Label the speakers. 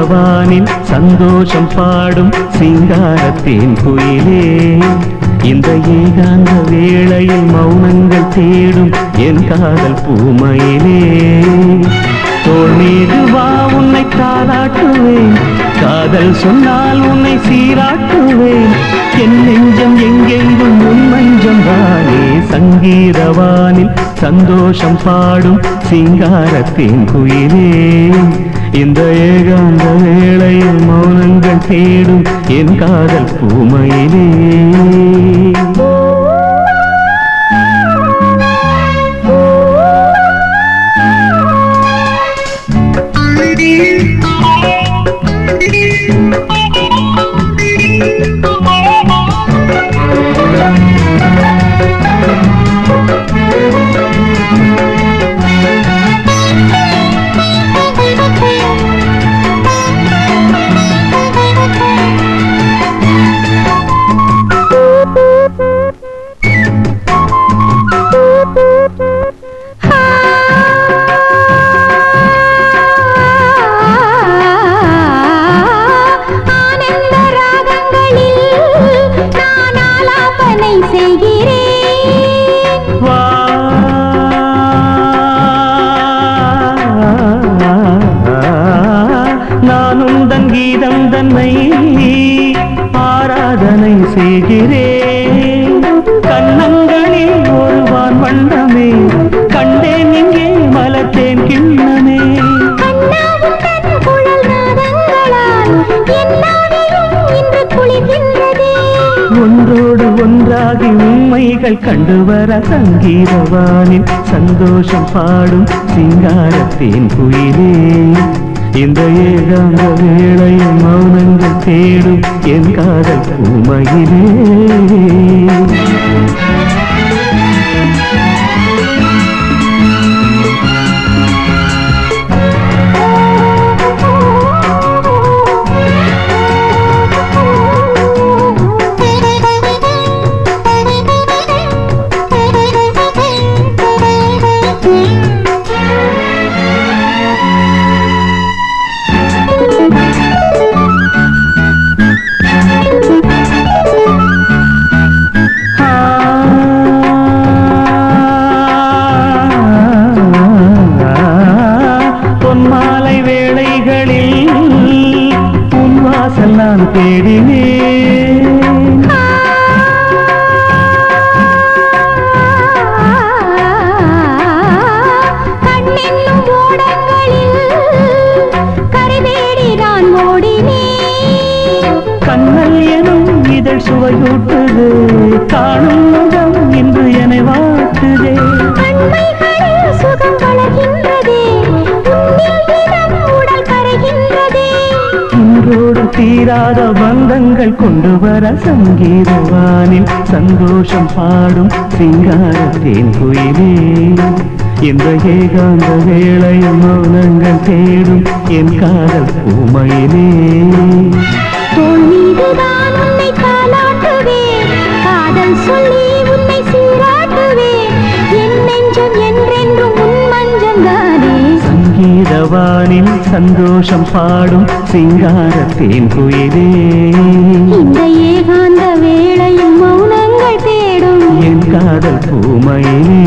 Speaker 1: சங்கீதவானில் சந்தோஷம் பாடும் சிங்காரத்தேன் குயிலே இந்த ஏகாந்த வேளையில் மௌனங்கள் தேடும் என் காதல் பூமயிலே தோள் மீது வா உன்னை தாளாட்டுவேன் காதல் சொன்னால் உன்னை சீராட்டுவேன் என் நெஞ்சம் எங்கெங்கும் உன் மஞ்சம் தானே சங்கீதவானில் சந்தோஷம் பாடும் சிங்காரத்தேன் குயிலே இந்த ஏகாந்த வேளையில் மௌனங்கள் தேடும் என் காதல் பூமயிலே கீதம் தன்னை ஆராதனை செய்கிறேன் கண்ணங்களில் ஒரு வான் வண்ணமே கண்டேன் இங்கே மலத்தேன் கிண்ணமே ஒன்றோடு ஒன்றாகி உண்மைகள் கண்டுவர சங்கீதவானில் சந்தோஷம் பாடும் சிங்காரத்தேன் குயிலே இந்த ஏகாந்த வேளையில் மௌனங்கள் தேடும் என் காதல் பூமயிலே பொன்மாலை வேளைகளில் உன் வாசல் நான் தேடினேன்
Speaker 2: கண்ணென்னும் ஓடங்களில் கரை தேடி நான் ஓடினேன்
Speaker 1: கண்ணல் எனும் இதழ் சுவையூட்டுது காணும் முகம் இன்று என்னை வாட்டுதே
Speaker 2: கண்மைகளில் சுகம் வளர்கின்றதே உடல் கரைகின்றதே
Speaker 1: இன்றோடு தீராத பந்தங்கள் கொண்டு வர சங்கீதவானில் சந்தோஷம் பாடும் சிங்காரத்தேன் குயிலே இந்த ஏகாந்த வேளையில் மௌனங்கள் தேடும் என் காதல் பூமயிலே
Speaker 2: தோள் மீதுதான் உன்னை தாலாட்டுவேன் காதல் சொல்லி உன்னை சீராட்டுவேன் என் நெஞ்சம் என்றென்றும் உன் மஞ்சந்தானே
Speaker 1: சங்கீதவானில் சந்தோஷம் பாடும் சிங்காரத்தேன் குயிலே
Speaker 2: இந்த ஏகாந்த வேளையில் மௌனங்கள் தேடும்
Speaker 1: என் காதல் பூமயிலே